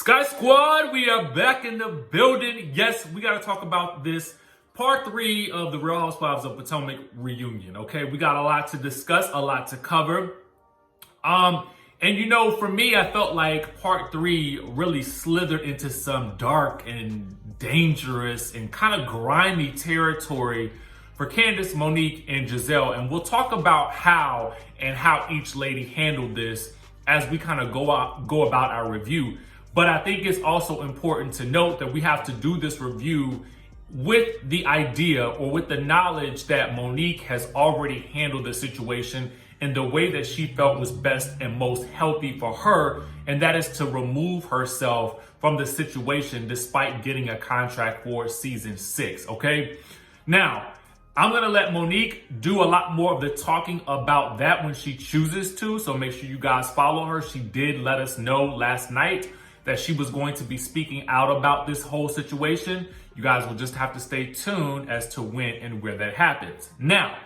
Skye Squad, we are back in the building. Yes, we got to talk about this part 3 of the Real Housewives of Potomac reunion, okay? We got a lot to discuss, a lot to cover. And you know, for me, I felt like part 3 really slithered into some dark and dangerous and kind of grimy territory for Candiace, Monique, and Gizelle. And we'll talk about how each lady handled this as we kind of go about our review. But I think it's also important to note that we have to do this review with the idea or with the knowledge that Monique has already handled the situation in the way that she felt was best and most healthy for her, and that is to remove herself from the situation despite getting a contract for season 6, okay? Now, I'm gonna let Monique do a lot more of the talking about that when she chooses to, so make sure you guys follow her. She did let us know last night that she was going to be speaking out about this whole situation. You guys will just have to stay tuned as to when and where that happens. Now,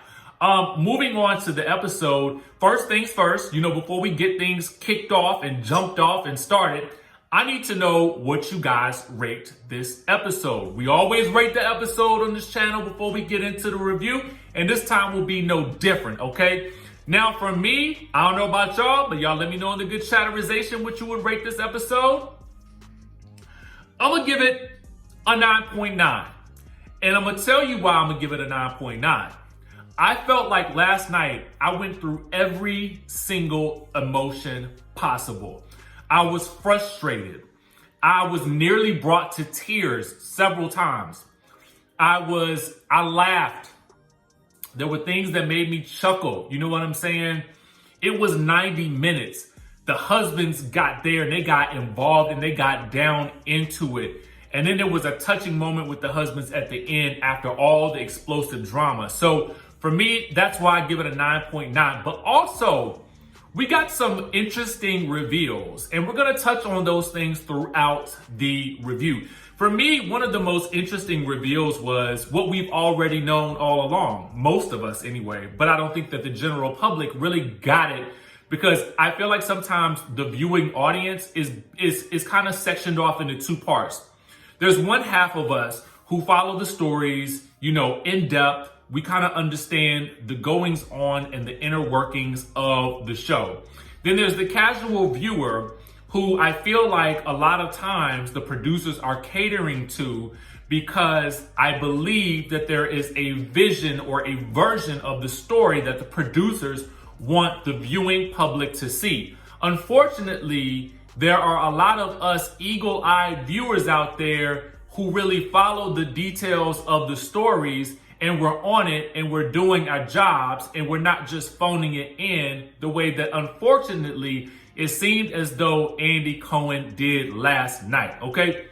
moving on to the episode, first things first, you know, before we get things kicked off and jumped off and started, I need to know what you guys rate this episode. We always rate the episode on this channel before we get into the review, and this time will be no different, okay? Now, for me, I don't know about y'all, but y'all let me know in the good chatterization what you would rate this episode. I'm gonna give it a 9.9, and I'm gonna tell you why I'm gonna give it a 9.9. I felt like last night I went through every single emotion possible. I was frustrated. I was nearly brought to tears several times. I laughed. There were things that made me chuckle. You know what I'm saying? It was 90 minutes. The husbands got there and they got involved and they got down into it. And then there was a touching moment with the husbands at the end after all the explosive drama. So for me, that's why I give it a 9.9. But also, we got some interesting reveals, and we're gonna touch on those things throughout the review. For me, one of the most interesting reveals was what we've already known all along, most of us anyway, but I don't think that the general public really got it, because I feel like sometimes the viewing audience is kind of sectioned off into two parts. There's one half of us who follow the stories, you know, in depth. We kind of understand the goings on and the inner workings of the show. Then there's the casual viewer who I feel like a lot of times the producers are catering to, because I believe that there is a vision or a version of the story that the producers want the viewing public to see. Unfortunately, there are a lot of us eagle-eyed viewers out there who really follow the details of the stories, and we're on it and we're doing our jobs, and we're not just phoning it in the way that unfortunately it seemed as though Andy Cohen did last night, okay?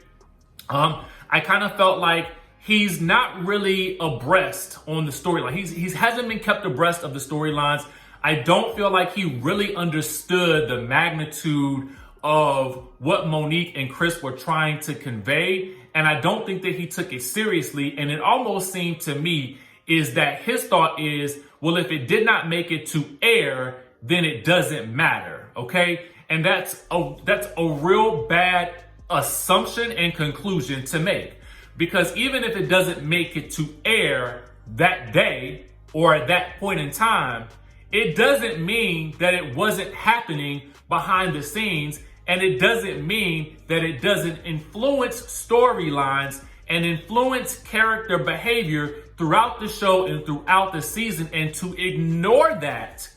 I kind of felt like he's not really abreast on the storyline. He hasn't been kept abreast of the storylines. I don't feel like he really understood the magnitude of what Monique and Kris were trying to convey. And I don't think that he took it seriously. And it almost seemed to me is that his thought is, well, if it did not make it to air, then it doesn't matter, okay? And that's a real bad assumption and conclusion to make. Because even if it doesn't make it to air that day or at that point in time, it doesn't mean that it wasn't happening behind the scenes. And it doesn't mean that it doesn't influence storylines and influence character behavior throughout the show and throughout the season. And to ignore that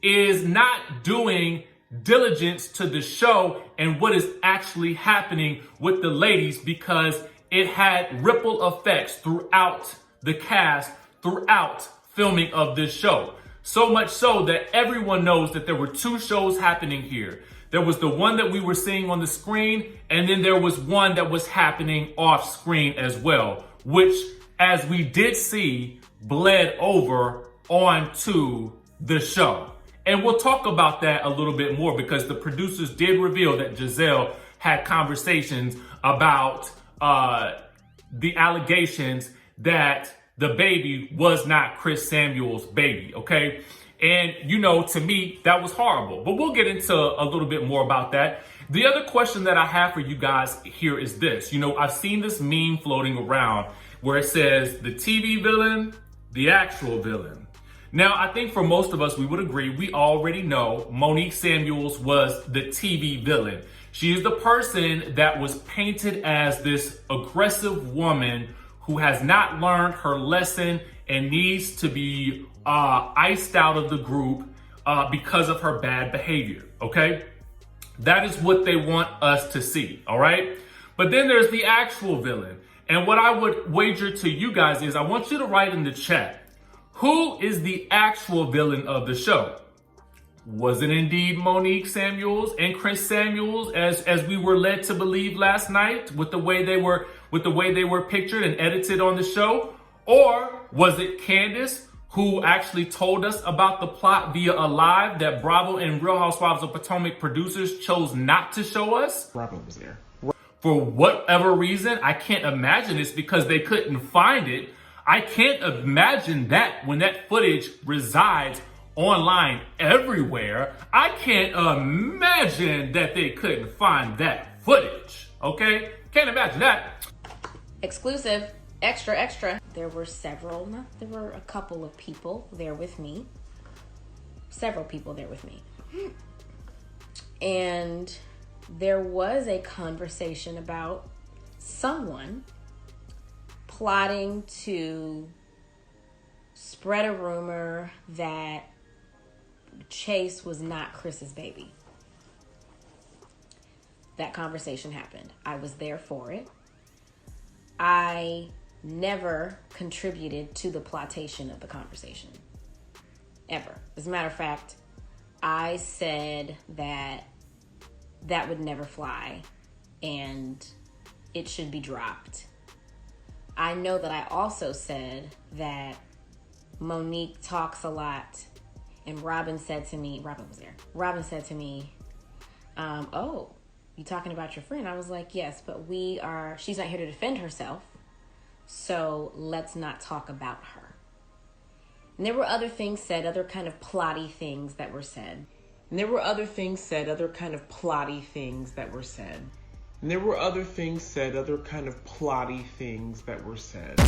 is not doing diligence to the show and what is actually happening with the ladies, because it had ripple effects throughout the cast, throughout filming of this show. So much so that everyone knows that there were two shows happening here. There was the one that we were seeing on the screen, and then there was one that was happening off screen as well, which, as we did see, bled over onto the show. And we'll talk about that a little bit more, because the producers did reveal that Gizelle had conversations about the allegations that the baby was not Kris Samuel's baby, okay? And, you know, to me, that was horrible. But we'll get into a little bit more about that. The other question that I have for you guys here is this. You know, I've seen this meme floating around where it says the TV villain, the actual villain. Now, I think for most of us, we would agree, we already know Monique Samuels was the TV villain. She is the person that was painted as this aggressive woman who has not learned her lesson and needs to be iced out of the group because of her bad behavior, okay? That is what they want us to see, all right? But then there's the actual villain. And what I would wager to you guys is I want you to write in the chat, who is the actual villain of the show? Was it indeed Monique Samuels and Kris Samuels as we were led to believe last night with the way they were pictured and edited on the show? Or was it Candiace who actually told us about the plot via a live that Bravo and Real Housewives of Potomac producers chose not to show us? Robyn was there. For whatever reason, I can't imagine it's because they couldn't find it. I can't imagine that when that footage resides online everywhere, I can't imagine that they couldn't find that footage, okay? Can't imagine that. Exclusive, extra, extra. There were a couple of people there with me. Several people there with me. And there was a conversation about someone plotting to spread a rumor that Chase was not Chris's baby. That conversation happened. I was there for it. I never contributed to the plotation of the conversation. Ever. As a matter of fact, I said that would never fly and it should be dropped. I know that I also said that Monique talks a lot, and Robyn said to me, Robyn was there. Robyn said to me, oh, you talking about your friend? I was like, yes, but she's not here to defend herself, so let's not talk about her. And there were other things said, other kind of plotty things that were said. And there were other things said, other kind of plotty things that were said. And there were other things said, other kind of plotty things that were said.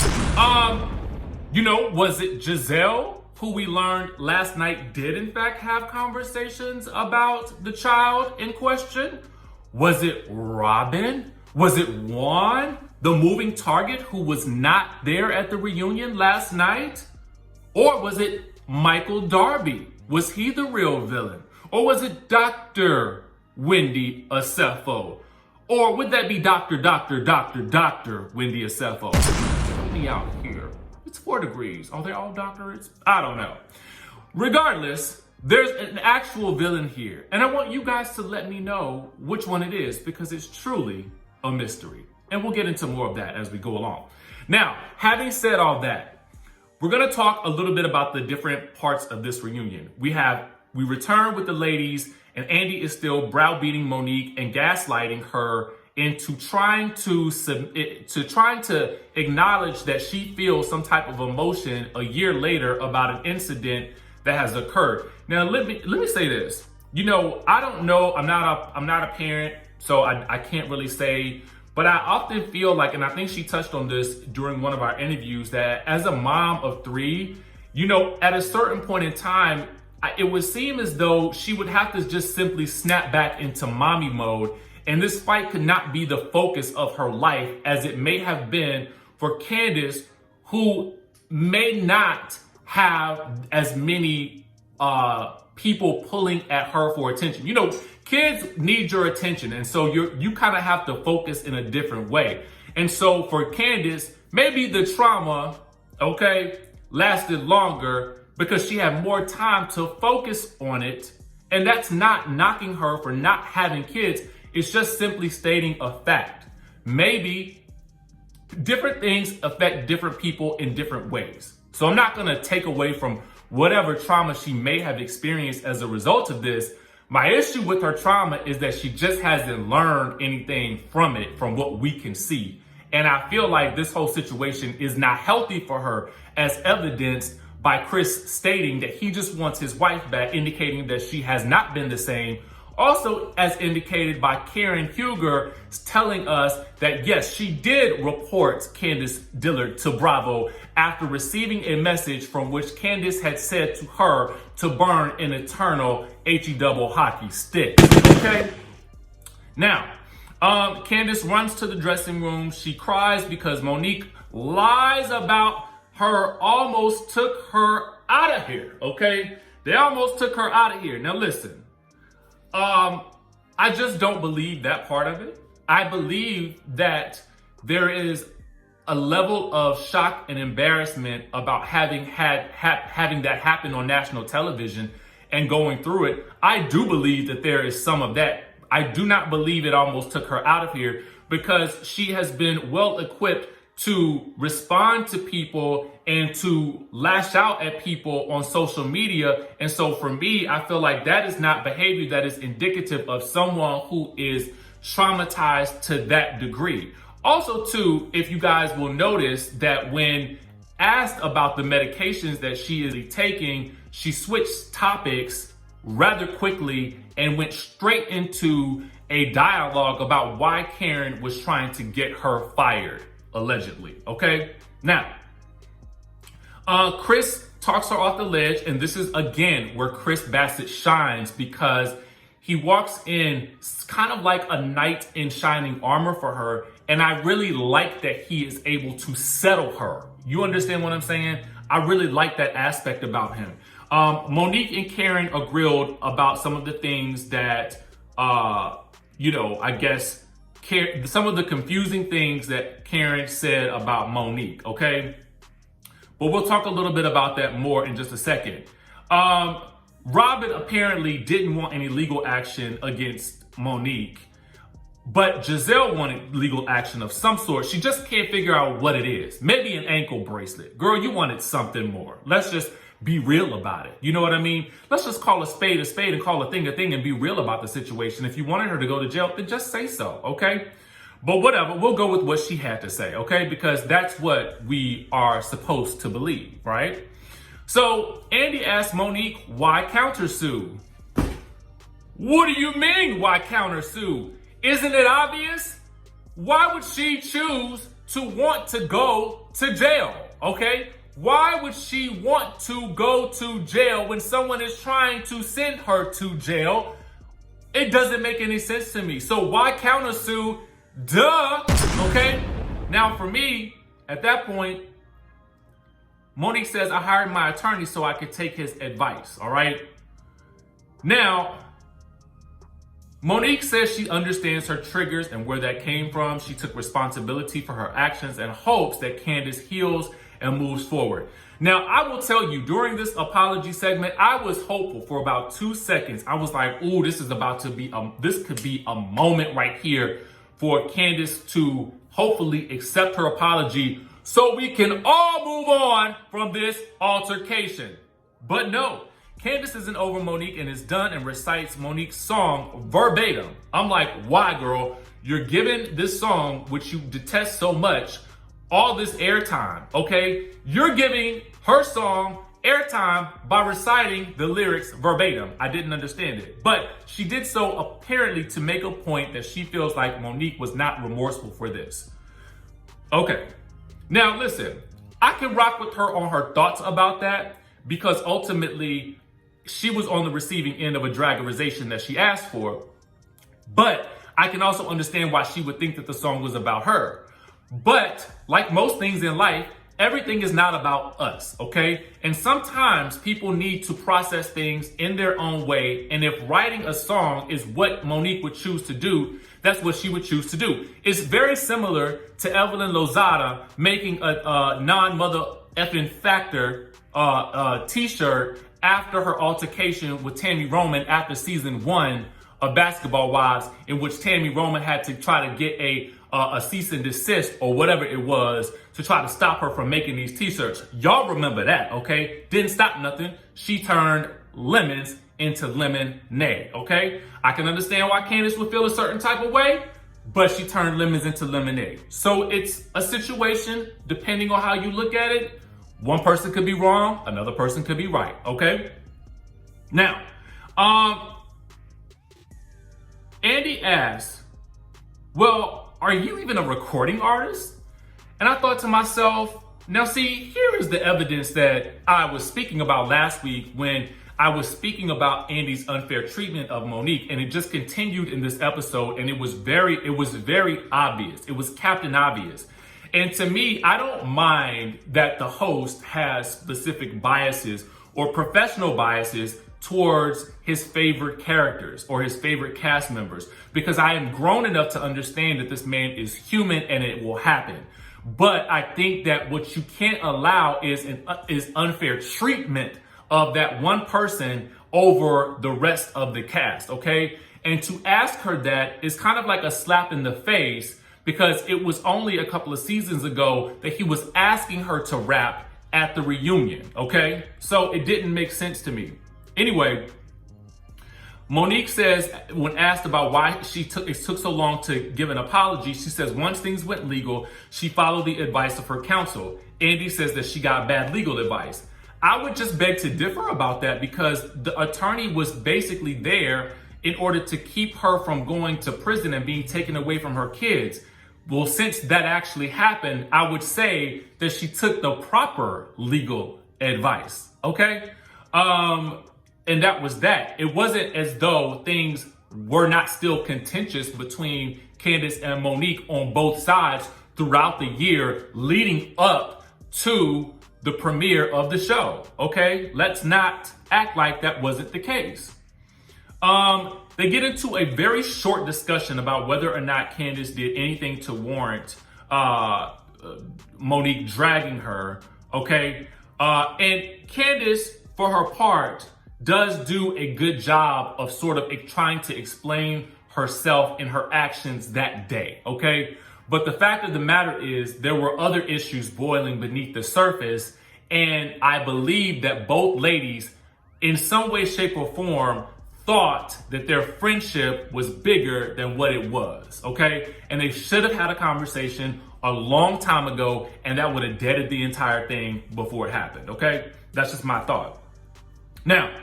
You know, was it Gizelle who we learned last night did in fact have conversations about the child in question? Was it Robyn? Was it Juan, the moving target who was not there at the reunion last night? Or was it Michael Darby? Was he the real villain? Or was it Dr. Wendy Acefo? Or would that be Dr. Wendy Acefo? Help me out here. It's 4 degrees. Are they all doctorates? I don't know. Regardless, there's an actual villain here. And I want you guys to let me know which one it is because it's truly a mystery. And we'll get into more of that as we go along. Now, having said all that, we're going to talk a little bit about the different parts of this reunion. We return with the ladies, and Andy is still browbeating Monique and gaslighting her into trying to acknowledge that she feels some type of emotion a year later about an incident that has occurred. Now, let me say this. You know, I don't know. I'm not a parent, so I can't really say. But I often feel like, and I think she touched on this during one of our interviews, that as a mom of 3, you know, at a certain point in time, it would seem as though she would have to just simply snap back into mommy mode. And this fight could not be the focus of her life as it may have been for Candiace, who may not have as many people pulling at her for attention. You know, kids need your attention. And so you kind of have to focus in a different way. And so for Candiace, maybe the trauma, okay, lasted longer because she had more time to focus on it. And that's not knocking her for not having kids. It's just simply stating a fact. Maybe different things affect different people in different ways. So I'm not gonna take away from whatever trauma she may have experienced as a result of this. My issue with her trauma is that she just hasn't learned anything from it, from what we can see. And I feel like this whole situation is not healthy for her, as evidenced by Kris stating that he just wants his wife back, indicating that she has not been the same. Also, as indicated by Karen Huger, telling us that yes, she did report CANDIACE Dillard to Bravo after receiving a message from which CANDIACE had said to her to burn an eternal HE double hockey stick. Okay? Now, CANDIACE runs to the dressing room. She cries because Monique lies about her almost took her out of here. Okay? They almost took her out of here. Now listen. I just don't believe that part of it. I believe that there is a level of shock and embarrassment about having having that happen on national television and going through it. I do believe that there is some of that. I do not believe it almost took her out of here, because she has been well equipped to respond to people and to lash out at people on social media. And so for me, I feel like that is not behavior that is indicative of someone who is traumatized to that degree. Also too, if you guys will notice that when asked about the medications that she is taking, she switched topics rather quickly and went straight into a dialogue about why Karen was trying to get her fired. Allegedly, okay? Now, Kris talks her off the ledge, and this is, again, where Kris Bassett shines, because he walks in kind of like a knight in shining armor for her, and I really like that he is able to settle her. You understand what I'm saying? I really like that aspect about him. Monique and Karen are grilled about some of the things that, I guess, some of the confusing things that Karen said about Monique, okay? But we'll talk a little bit about that more in just a second. Robyn apparently didn't want any legal action against Monique, but Gizelle wanted legal action of some sort. She just can't figure out what it is. Maybe an ankle bracelet. Girl, you wanted something more. Let's just be real about it. You know what I mean? Let's just call a spade and call a thing and be real about the situation. If you wanted her to go to jail, then just say so, okay? But whatever, we'll go with what she had to say, okay? Because that's what we are supposed to believe, right? So Andy asked Monique, why countersue? What do you mean, why countersue? Isn't it obvious? Why would she choose to want to go to jail, okay? Why would she want to go to jail when someone is trying to send her to jail? It doesn't make any sense to me. So why countersue? Duh, okay? Now for me, at that point, Monique says, I hired my attorney so I could take his advice, all right? Now, Monique says she understands her triggers and where that came from. She took responsibility for her actions and hopes that CANDIACE heals and moves forward. Now, I will tell you, during this apology segment, I was hopeful for about 2 seconds. I was like, ooh, this could be a moment right here for CANDIACE to hopefully accept her apology so we can all move on from this altercation. But no, CANDIACE isn't over Monique and is done and recites Monique's song verbatim. I'm like, why, girl? You're giving this song, which you detest so much, all this airtime, okay? You're giving her song airtime by reciting the lyrics verbatim. I didn't understand it. But she did so apparently to make a point that she feels like Monique was not remorseful for this. Okay. Now listen, I can rock with her on her thoughts about that, because ultimately she was on the receiving end of a dragorization that she asked for. But I can also understand why she would think that the song was about her. But like most things in life, everything is not about us, okay? And sometimes people need to process things in their own way. And if writing a song is what Monique would choose to do, that's what she would choose to do. It's very similar to Evelyn Lozada making a non-mother effing factor t-shirt after her altercation with Tammy Roman after season 1 of Basketball Wives, in which Tammy Roman had to try to get a cease and desist or whatever it was to try to stop her from making these t-shirts. Y'all remember that, okay? Didn't stop nothing. She turned lemons into lemonade, okay? I can understand why CANDIACE would feel a certain type of way, but she turned lemons into lemonade. So it's a situation, depending on how you look at it, One person could be wrong, another person could be right, okay? Now, Andy asked, well, are you even a recording artist? And I thought to myself, now see, here is the evidence that I was speaking about last week when I was speaking about Andy's unfair treatment of Monique, and it just continued in this episode, and it was very obvious. It was Captain Obvious. And to me, I don't mind that the host has specific biases or professional biases towards his favorite characters or his favorite cast members, because I am grown enough to understand that this man is human and it will happen. But I think that what you can't allow is unfair treatment of that one person over the rest of the cast, okay? And to ask her that is kind of like a slap in the face, because it was only a couple of seasons ago that he was asking her to rap at the reunion, okay? So it didn't make sense to me. Anyway, Monique says, when asked about why it took so long to give an apology, she says once things went legal, she followed the advice of her counsel. Andy says that she got bad legal advice. I would just beg to differ about that, because the attorney was basically there in order to keep her from going to prison and being taken away from her kids. Well, since that actually happened, I would say that she took the proper legal advice, okay? And that was that. It wasn't as though things were not still contentious between Candiace and Monique on both sides throughout the year leading up to the premiere of the show, okay? Let's not act like that wasn't the case. They get into a very short discussion about whether or not Candiace did anything to warrant Monique dragging her, okay? And Candiace, for her part, does do a good job of sort of trying to explain herself and her actions that day, okay? But the fact of the matter is there were other issues boiling beneath the surface, and I believe that both ladies, in some way, shape, or form, thought that their friendship was bigger than what it was, okay? And they should have had a conversation a long time ago, and that would have deaded the entire thing before it happened, okay? That's just my thought. Now,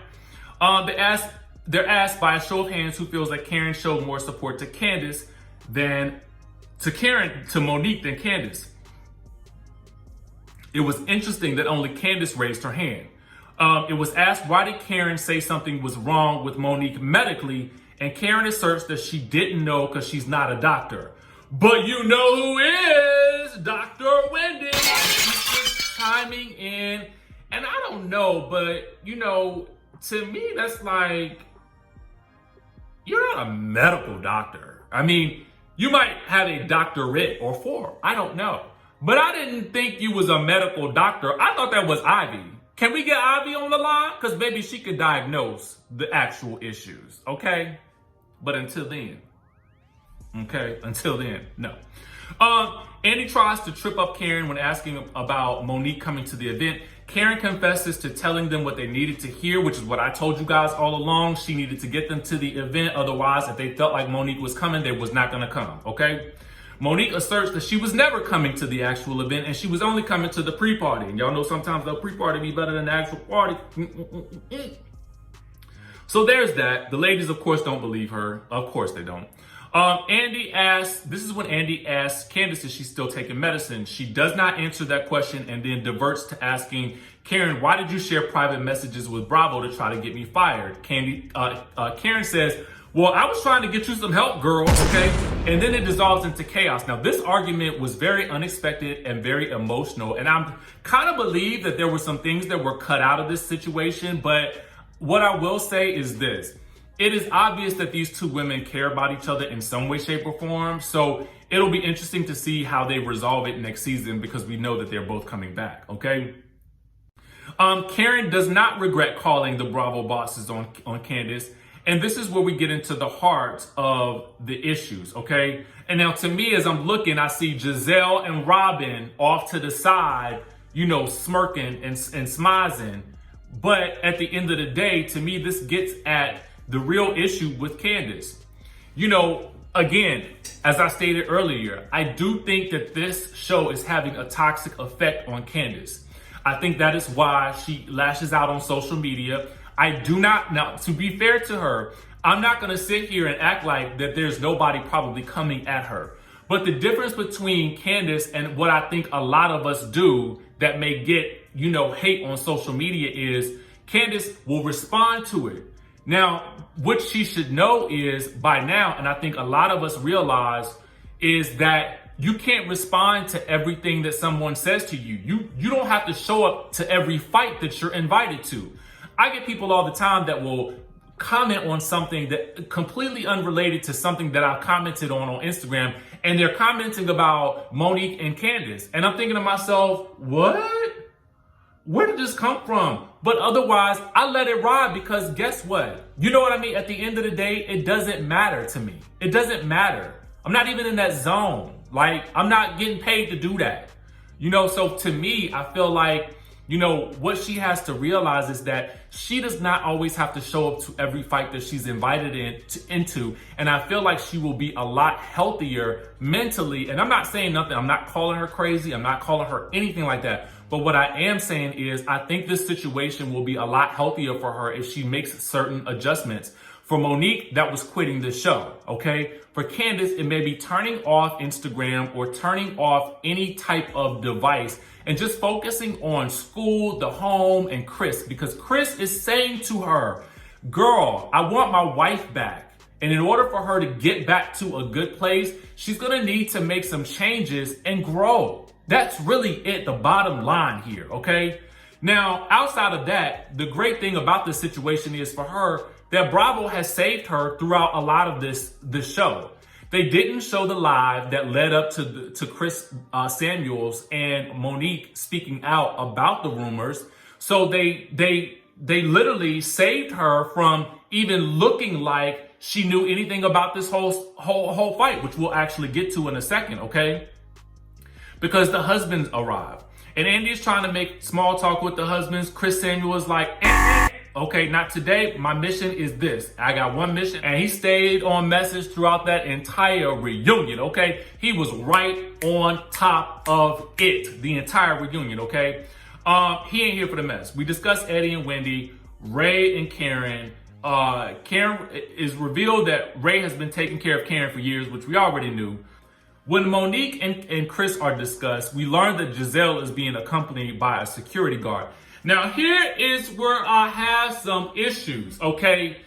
they're asked by a show of hands who feels like Karen showed more support to Monique than Candiace. It was interesting that only Candiace raised her hand. It was asked, why did Karen say something was wrong with Monique medically? And Karen asserts that she didn't know because she's not a doctor. But you know who is Dr. Wendy. She's chiming in. And I don't know, but, you know, to me, that's like, you're not a medical doctor. I mean, you might have a doctorate or 4. I don't know. But I didn't think you was a medical doctor. I thought that was Ivy. Can we get Ivy on the line? Because maybe she could diagnose the actual issues, okay? But until then, no. Andy tries to trip up Karen when asking about Monique coming to the event. Karen confesses to telling them what they needed to hear, which is what I told you guys all along. She needed to get them to the event. Otherwise, if they felt like Monique was coming, they was not going to come, okay? Monique asserts that she was never coming to the actual event and she was only coming to the pre-party. And y'all know sometimes the pre-party be better than the actual party. So there's that. The ladies, of course, don't believe her. Of course they don't. Andy asks, this is when Andy asks Candiace if she's still taking medicine. She does not answer that question and then diverts to asking Karen, why did you share private messages with Bravo to try to get me fired? Karen says, well, I was trying to get you some help, girl, okay? And then it dissolves into chaos. Now, this argument was very unexpected and very emotional, and I'm kind of believe that there were some things that were cut out of this situation, but what I will say is this. It is obvious that these two women care about each other in some way, shape, or form, so it'll be interesting to see how they resolve it next season because we know that they're both coming back, okay? Karen does not regret calling the Bravo bosses on Candiace. And this is where we get into the heart of the issues, okay? And now to me, as I'm looking, I see Gizelle and Robyn off to the side, you know, smirking and smizing. But at the end of the day, to me, this gets at the real issue with Candiace. You know, again, as I stated earlier, I do think that this show is having a toxic effect on Candiace. I think that is why she lashes out on social media. I do not, now to be fair to her, I'm not gonna sit here and act like that there's nobody probably coming at her. But the difference between Candace and what I think a lot of us do that may get, hate on social media is Candace will respond to it. Now, what she should know is by now, and I think a lot of us realize, is that you can't respond to everything that someone says to you. You don't have to show up to every fight that you're invited to. I get people all the time that will comment on something that completely unrelated to something that I commented on Instagram, and they're commenting about Monique and Candace. And I'm thinking to myself, what? Where did this come from? But otherwise, I let it ride because guess what? You know what I mean? At the end of the day, it doesn't matter to me. It doesn't matter. I'm not even in that zone. Like, I'm not getting paid to do that. So to me, I feel like, what she has to realize is that she does not always have to show up to every fight that she's invited into. And I feel like she will be a lot healthier mentally. And I'm not saying nothing. I'm not calling her crazy. I'm not calling her anything like that. But what I am saying is I think this situation will be a lot healthier for her if she makes certain adjustments. For Monique, that was quitting the show, okay? For Candace, it may be turning off Instagram or turning off any type of device and just focusing on school, the home, and Kris. Because Kris is saying to her, girl, I want my wife back. And in order for her to get back to a good place, she's gonna need to make some changes and grow. That's really it, the bottom line here, okay? Now, outside of that, the great thing about this situation is for her that Bravo has saved her throughout a lot of this show. They didn't show the live that led up to Kris Samuels and Monique speaking out about the rumors. So they literally saved her from even looking like she knew anything about this whole fight, which we'll actually get to in a second, okay? Because the husbands arrived. And Andy's trying to make small talk with the husbands. Kris Samuels like, okay, not today. My mission is this. I got one mission. And he stayed on message throughout that entire reunion, okay? He was right on top of it, the entire reunion, okay? He ain't here for the mess. We discussed Eddie and Wendy, Ray and Karen. Karen is revealed that Ray has been taking care of Karen for years, which we already knew. When Monique and Kris are discussed, we learned that Gizelle is being accompanied by a security guard. Now, here is where I have some issues, okay?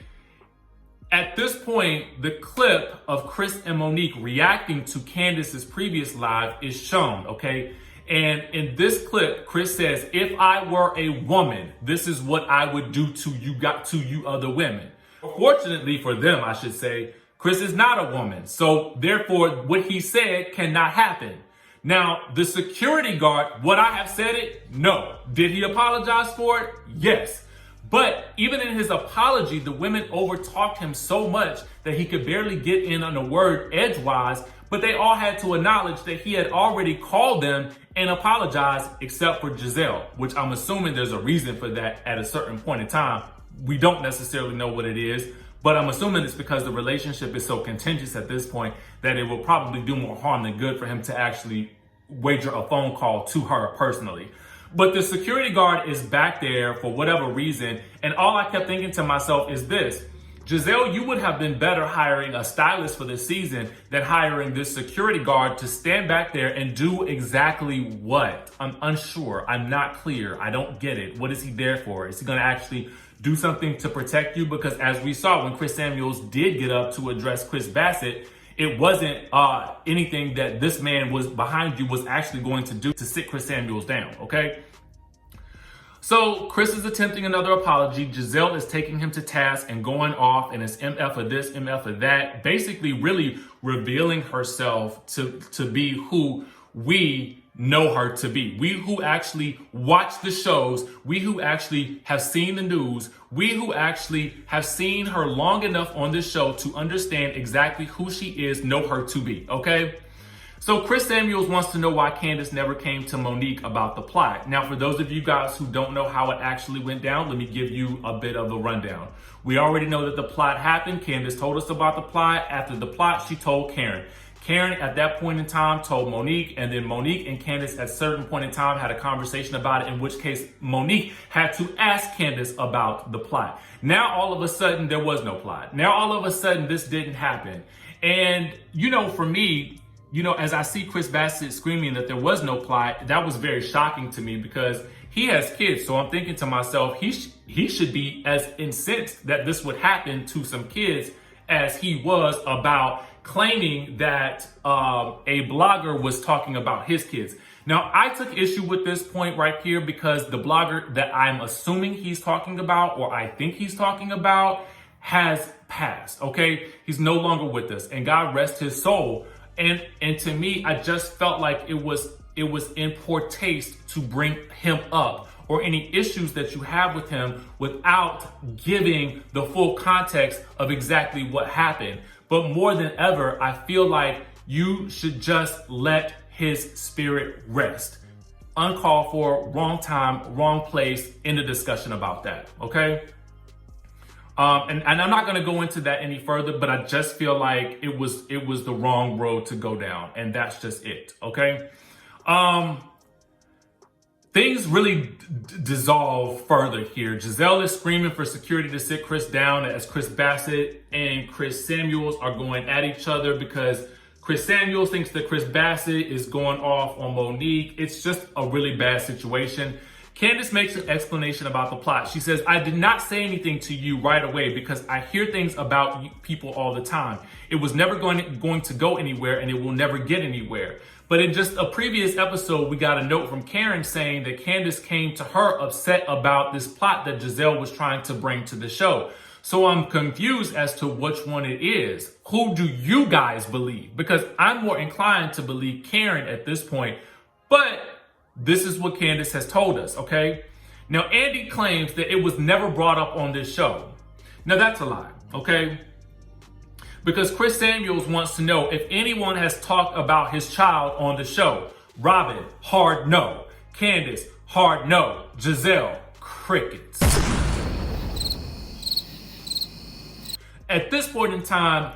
At this point, the clip of Kris and Monique reacting to Candace's previous live is shown, okay? And in this clip, Kris says, if I were a woman, this is what I would do to you other women. Fortunately for them, I should say, Kris is not a woman. So therefore, what he said cannot happen. Now, the security guard, would I have said it? No. Did he apologize for it? Yes. But even in his apology, the women overtalked him so much that he could barely get in on a word edgewise, but they all had to acknowledge that he had already called them and apologized, except for Gizelle, which I'm assuming there's a reason for that at a certain point in time. We don't necessarily know what it is, but I'm assuming it's because the relationship is so contentious at this point that it will probably do more harm than good for him to actually wager a phone call to her personally. But the security guard is back there for whatever reason. And all I kept thinking to myself is this: Gizelle, you would have been better hiring a stylist for this season than hiring this security guard to stand back there and do exactly what? I'm unsure. I'm not clear. I don't get it. What is he there for? Is he going to actually do something to protect you? Because as we saw when Kris Samuels did get up to address Chris Bassett, it wasn't anything that this man was behind you was actually going to do to sit Kris Samuels down, okay? So Kris is attempting another apology. Gizelle is taking him to task and going off, and it's MF of this, MF of that, basically really revealing herself to be who we know her to be. We who actually watch the shows, we who actually have seen the news, we who actually have seen her long enough on this show to understand exactly who she is, know her to be, okay? So Kris Samuels wants to know why Candace never came to Monique about the plot. Now, for those of you guys who don't know how it actually went down, let me give you a bit of a rundown. We already know that the plot happened. Candace told us about the plot. After the plot, she told Karen. Karen at that point in time told Monique, and then Monique and Candiace at a certain point in time had a conversation about it, in which case Monique had to ask Candiace about the plot. Now all of a sudden there was no plot. Now all of a sudden this didn't happen. And, you know, for me, you know, as I see Chris Bassett screaming that there was no plot, that was very shocking to me because he has kids. So I'm thinking to myself, he should be as incensed that this would happen to some kids as he was about claiming that a blogger was talking about his kids. Now, I took issue with this point right here because the blogger that I'm assuming he's talking about, or I think he's talking about, has passed, okay? He's no longer with us, and God rest his soul. And to me, I just felt like it was in poor taste to bring him up, or any issues that you have with him, without giving the full context of exactly what happened. But more than ever, I feel like you should just let his spirit rest. Uncalled for, wrong time, wrong place in the discussion about that, okay? And I'm not going to go into that any further, but I just feel like it was the wrong road to go down, and that's just it, okay? Things really dissolve further here. Gizelle is screaming for security to sit Chris down as Chris Bassett and Chris Samuels are going at each other because Chris Samuels thinks that Chris Bassett is going off on Monique. It's just a really bad situation. Candiace makes an explanation about the plot. She says, I did not say anything to you right away because I hear things about people all the time. It was never going to go anywhere, and it will never get anywhere. But in just a previous episode, we got a note from Karen saying that Candiace came to her upset about this plot that Gizelle was trying to bring to the show. So I'm confused as to which one it is. Who do you guys believe? Because I'm more inclined to believe Karen at this point. But this is what Candiace has told us, okay? Now, Andy claims that it was never brought up on this show. Now, that's a lie, okay? Because Chris Samuels wants to know if anyone has talked about his child on the show. Robyn, hard no. Candiace, hard no. Gizelle, crickets. At this point in time,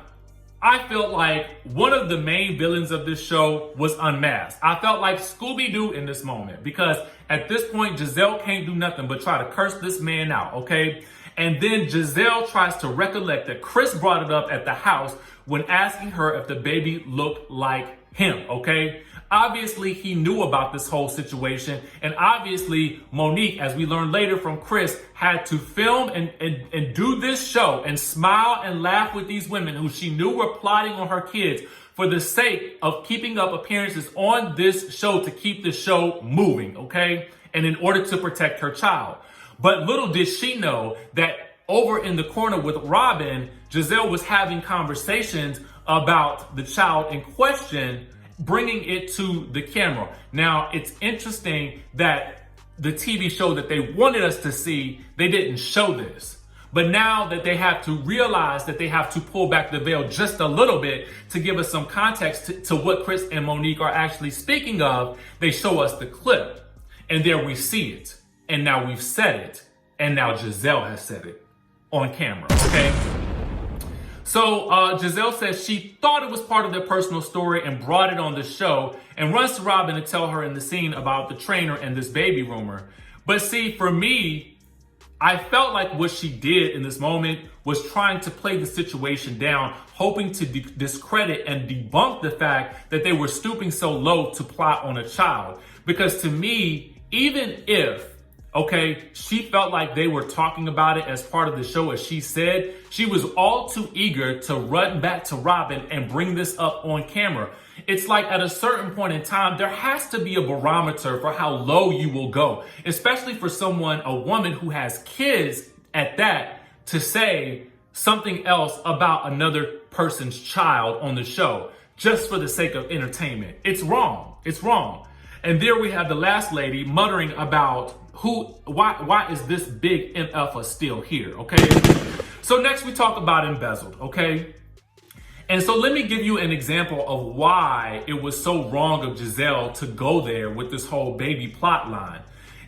I felt like one of the main villains of this show was unmasked. I felt like Scooby-Doo in this moment because at this point, Gizelle can't do nothing but try to curse this man out, okay? And then Gizelle tries to recollect that Chris brought it up at the house when asking her if the baby looked like him, okay? Obviously, he knew about this whole situation. And obviously, Monique, as we learned later from Chris, had to film and do this show and smile and laugh with these women who she knew were plotting on her kids for the sake of keeping up appearances on this show to keep the show moving, okay? And in order to protect her child. But little did she know that over in the corner with Robyn, Gizelle was having conversations about the child in question, bringing it to the camera. Now, it's interesting that the TV show that they wanted us to see, they didn't show this. But now that they have to realize that they have to pull back the veil just a little bit to give us some context to what Chris and Monique are actually speaking of, they show us the clip. And there we see it. And now we've said it. And now Gizelle has said it on camera, okay? So Gizelle says she thought it was part of their personal story and brought it on the show and runs to Robyn to tell her in the scene about the trainer and this baby rumor. But see, for me, I felt like what she did in this moment was trying to play the situation down, hoping to discredit and debunk the fact that they were stooping so low to plot on a child. Because to me, even if okay, she felt like they were talking about it as part of the show, as she said, she was all too eager to run back to Robyn and bring this up on camera. It's like at a certain point in time, there has to be a barometer for how low you will go, especially for someone, a woman who has kids at that, to say something else about another person's child on the show just for the sake of entertainment. It's wrong. It's wrong. And there we have the last lady muttering about why is this big MF still here, okay? So next we talk about embezzled, okay? And so let me give you an example of why it was so wrong of Gizelle to go there with this whole baby plot line.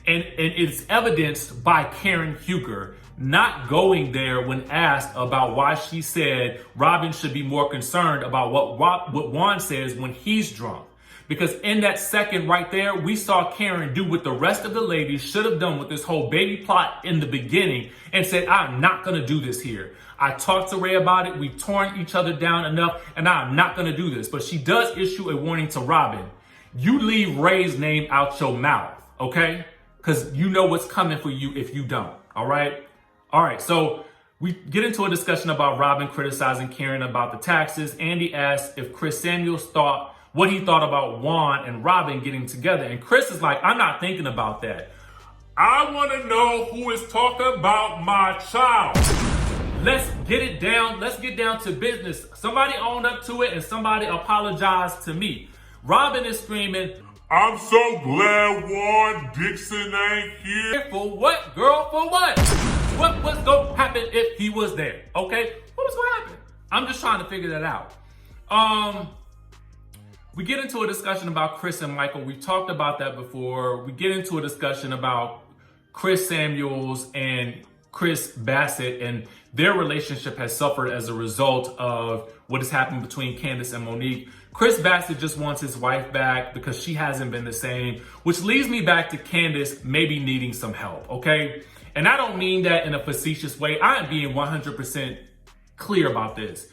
And it's evidenced by Karen Huger. not going there when asked about why she said Robyn should be more concerned about what Juan says when he's drunk. Because in that second right there, we saw Karen do what the rest of the ladies should have done with this whole baby plot in the beginning and said, I'm not going to do this here. I talked to Ray about it. We've torn each other down enough, and I'm not going to do this. But she does issue a warning to Robyn. You leave Ray's name out your mouth, okay? Because you know what's coming for you if you don't, all right? All right, so we get into a discussion about Robyn criticizing Karen about the taxes. Andy asked if Kris Samuels thought what he thought about Juan and Robyn getting together. And Kris is like, I'm not thinking about that. I want to know who is talking about my child. Let's get it down. Let's get down to business. Somebody own up to it and somebody apologize to me. Robyn is screaming, I'm so glad Juan Dixon ain't here. For what, girl? For what? What was going to happen if he was there? Okay? What was going to happen? I'm just trying to figure that out. We get into a discussion about Kris and Michael. We've talked about that before. We get into a discussion about Kris Samuels and Chris Bassett, and their relationship has suffered as a result of what has happened between Candiace and Monique. Chris Bassett just wants his wife back because she hasn't been the same, which leads me back to Candiace maybe needing some help, okay? And I don't mean that in a facetious way. I am being 100% clear about this.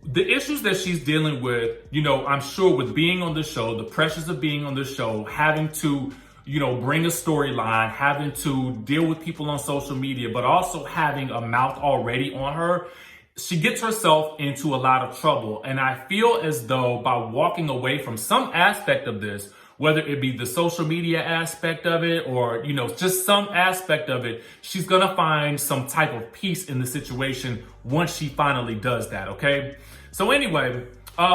The issues that she's dealing with, you know, I'm sure with being on the show, the pressures of being on the show, having to, you know, bring a storyline, having to deal with people on social media, but also having a mouth already on her, she gets herself into a lot of trouble. And I feel as though by walking away from some aspect of this, whether it be the social media aspect of it or, you know, just some aspect of it, she's going to find some type of peace in the situation once she finally does that, okay? So anyway,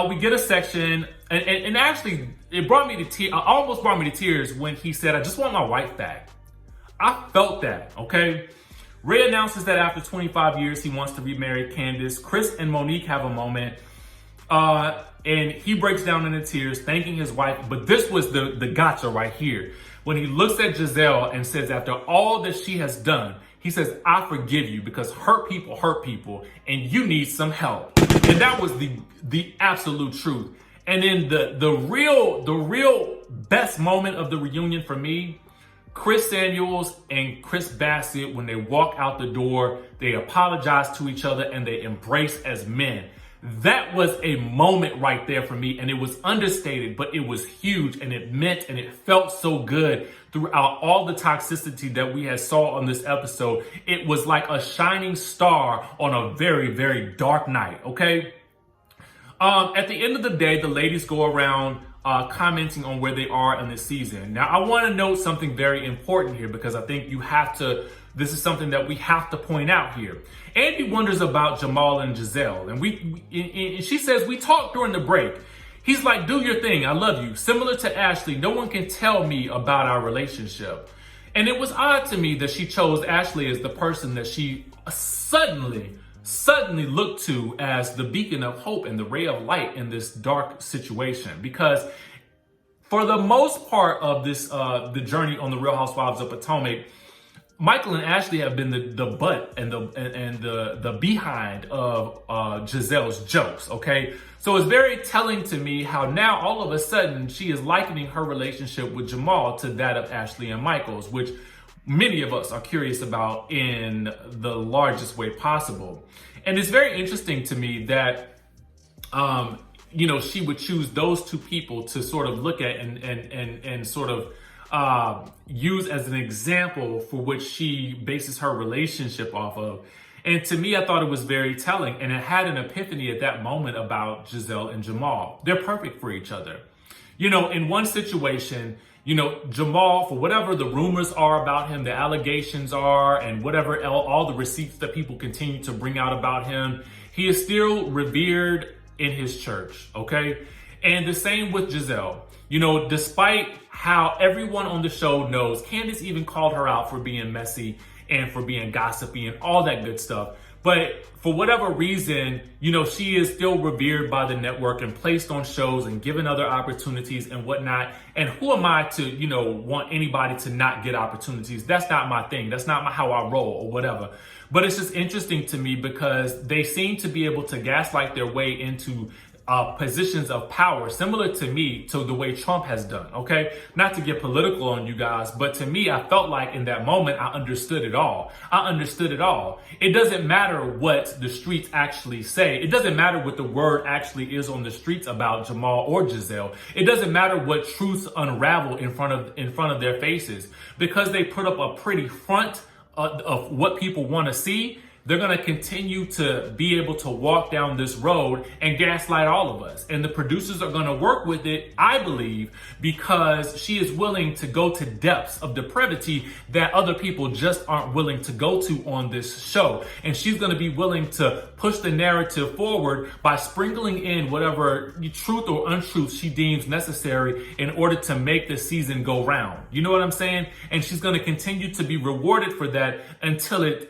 we get a section, and actually, it brought me to tears. Almost brought me to tears when he said, I just want my wife back. I felt that, okay? Ray announces that after 25 years, he wants to remarry Candiace. Kris and Monique have a moment, and he breaks down into tears, thanking his wife. But this was the gotcha right here. When he looks at Gizelle and says, after all that she has done, he says, I forgive you because hurt people, and you need some help. And that was the absolute truth. And then the real best moment of the reunion for me, Kris Samuels and Kris Bassett, when they walk out the door, they apologize to each other and they embrace as men. That was a moment right there for me, and it was understated, but it was huge, and it meant and it felt so good throughout all the toxicity that we had saw on this episode. It was like a shining star on a very, very dark night, okay? At the end of the day, the ladies go around commenting on where they are in the season. Now, I want to note something very important here because I think this is something that we have to point out here. Andy wonders about Jamal and Gizelle, and she says, we talked during the break. He's like, do your thing, I love you. Similar to Ashley, no one can tell me about our relationship. And it was odd to me that she chose Ashley as the person that she suddenly looked to as the beacon of hope and the ray of light in this dark situation. Because for the most part of this, the journey on the Real Housewives of Potomac, Michael and Ashley have been the butt and the behind of Gizelle's jokes, okay? So it's very telling to me how now all of a sudden she is likening her relationship with Jamal to that of Ashley and Michael's, which many of us are curious about in the largest way possible. And it's very interesting to me that, you know, she would choose those two people to sort of look at and sort of use as an example for which she bases her relationship off of. And to me, I thought it was very telling. And it had an epiphany at that moment about Gizelle and Jamal. They're perfect for each other. You know, in one situation, you know, Jamal, for whatever the rumors are about him, the allegations are, and whatever all the receipts that people continue to bring out about him, he is still revered in his church, okay? And the same with Gizelle. You know, despite how everyone on the show knows, Candiace even called her out for being messy and for being gossipy and all that good stuff. But for whatever reason, you know, she is still revered by the network and placed on shows and given other opportunities and whatnot. And who am I to, you know, want anybody to not get opportunities? That's not my thing. That's not how I roll or whatever. But it's just interesting to me because they seem to be able to gaslight their way into positions of power, similar to me, to the way Trump has done, okay? Not to get political on you guys, but to me, I felt like in that moment, I understood it all. I understood it all. It doesn't matter what the streets actually say. It doesn't matter what the word actually is on the streets about Jamal or Gizelle. It doesn't matter what truths unravel in front of their faces, because they put up a pretty front of what people want to see. They're going to continue to be able to walk down this road and gaslight all of us. And the producers are going to work with it, I believe, because she is willing to go to depths of depravity that other people just aren't willing to go to on this show. And she's going to be willing to push the narrative forward by sprinkling in whatever truth or untruth she deems necessary in order to make the season go round. You know what I'm saying? And she's going to continue to be rewarded for that until it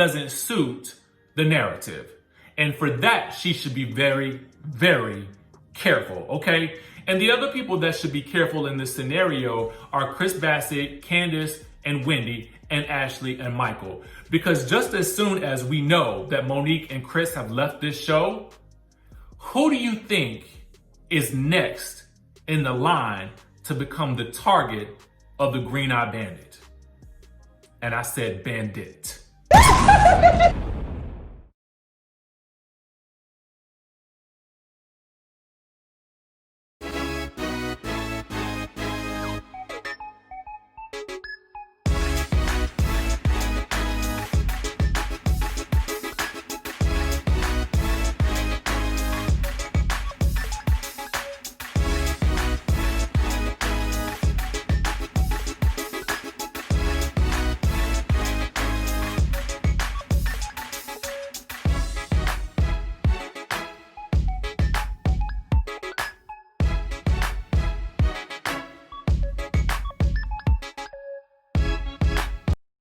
doesn't suit the narrative. And for that, she should be very, very careful, okay? And the other people that should be careful in this scenario are Chris Bassett, Candiace, and Wendy, and Ashley and Michael. Because just as soon as we know that Monique and Kris have left this show, who do you think is next in the line to become the target of the Green Eye Bandit? And I said bandit.